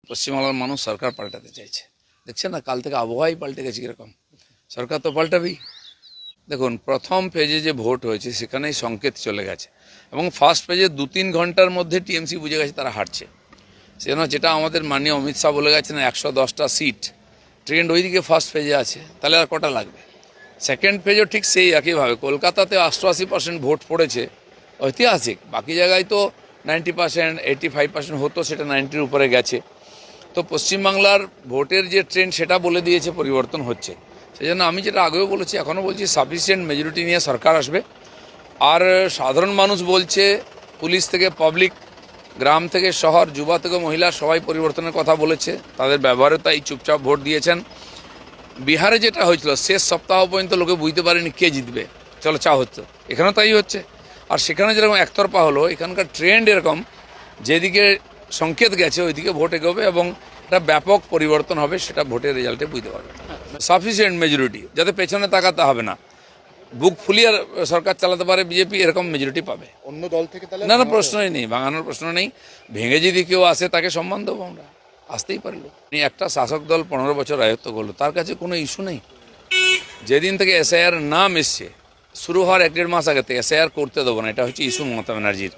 পশ্চিমবাংলার মানুষ সরকার পাল্টাতে চাইছে। দেখছেন না, কাল থেকে আবহাওয়াই পাল্টে গেছে কীরকম। সরকার তো পাল্টাবেই। দেখুন, প্রথম পেজে যে ভোট হয়েছে সেখানেই সংকেত চলে গেছে এবং ফার্স্ট পেজে 2-3 ঘন্টার মধ্যে টিএমসি বুঝে গেছে তারা হারছে। সেজন্য যেটা আমাদের মাননীয় অমিত শাহ বলে গেছেন 110টা সিট ট্রেন্ড ওইদিকে ফার্স্ট পেজে আছে, তাহলে আর কটা লাগবে। সেকেন্ড পেজও ঠিক সেই একইভাবে। কলকাতাতে 88% ভোট পড়েছে, ঐতিহাসিক। বাকি জায়গায় তো 90%, 85% হতো, সেটা 90-র উপরে গেছে। তো পশ্চিমবাংলার ভোটের যে ট্রেন্ড সেটা বলে দিয়েছে পরিবর্তন হচ্ছে। সেই জন্য আমি যেটা আগেও বলেছি, এখনও বলছি, সাফিসিয়েন্ট মেজরিটি নিয়ে সরকার আসবে। আর সাধারণ মানুষ বলছে, পুলিশ থেকে পাবলিক, গ্রাম থেকে শহর, যুবা থেকে মহিলা, সবাই পরিবর্তনের কথা বলেছে। তাদের ব্যবহারে তাই চুপচাপ ভোট দিয়েছেন। বিহারে যেটা হয়েছিল শেষ সপ্তাহ পর্যন্ত লোকে বুঝতে পারেনি কে জিতবে, চলো চা হচ্ছে। এখানেও তাই হচ্ছে। আর সেখানে যেরকম একতরফা হলো, এখানকার ট্রেন্ড এরকম, যেদিকে সংকেত গেছে ওইদিকে ভোট এগোবে এবং একটা ব্যাপক পরিবর্তন হবে, সেটা ভোটের রেজাল্টে বুঝতে পারবে। সাফিসিয়েন্ট মেজরিটি, যাতে পেছনে তাকাতে হবে না, বুক ফুলিয়ে সরকার চালাতে পারে বিজেপি, এরকম মেজরিটি পাবে। অন্য দল থেকে তাহলে না, প্রশ্নই নেই, ভাঙানোর প্রশ্ন নেই। ভেঙে যদি কেউ আসে তাকে সম্মান দেবো আমরা, আসতেই পারলো। একটা শাসক দল 15 বছর রাজত্ব করলো, তার কাছে কোনো ইস্যু নেই। যেদিন থেকে এসআইআর নাম এসছে, শুরু হওয়ার 1-1.5 মাস আগে থেকে এসআইআর করতে দেবো না, এটা হচ্ছে ইস্যু মমতা ব্যানার্জির।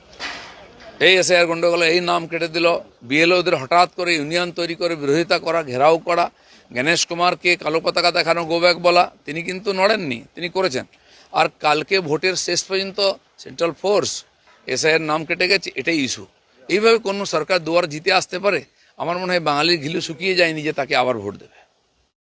এই এসআইআর গন্ডগোল, এই নাম কেটে দিল। বিএলওদের হঠাৎ করে ইউনিয়ন তৈরি করে বিরোধিতা করা, ঘেরাও করা, গণেশ কুমারকে কালো পতাকা দেখানো, গোব্যাক বলা, তিনি কিন্তু নড়েননি, তিনি করেছেন। আর কালকে ভোটের শেষ পর্যন্ত সেন্ট্রাল ফোর্স এসআইআর নাম কেটে গেছে, এটাই ইস্যু। এইভাবে কোনো সরকার দুয়ার জিতে আসতে পারে? আমার মনে হয় বাঙালির ঘিলু শুকিয়ে যায়নি যে তাকে আবার ভোট দেবে।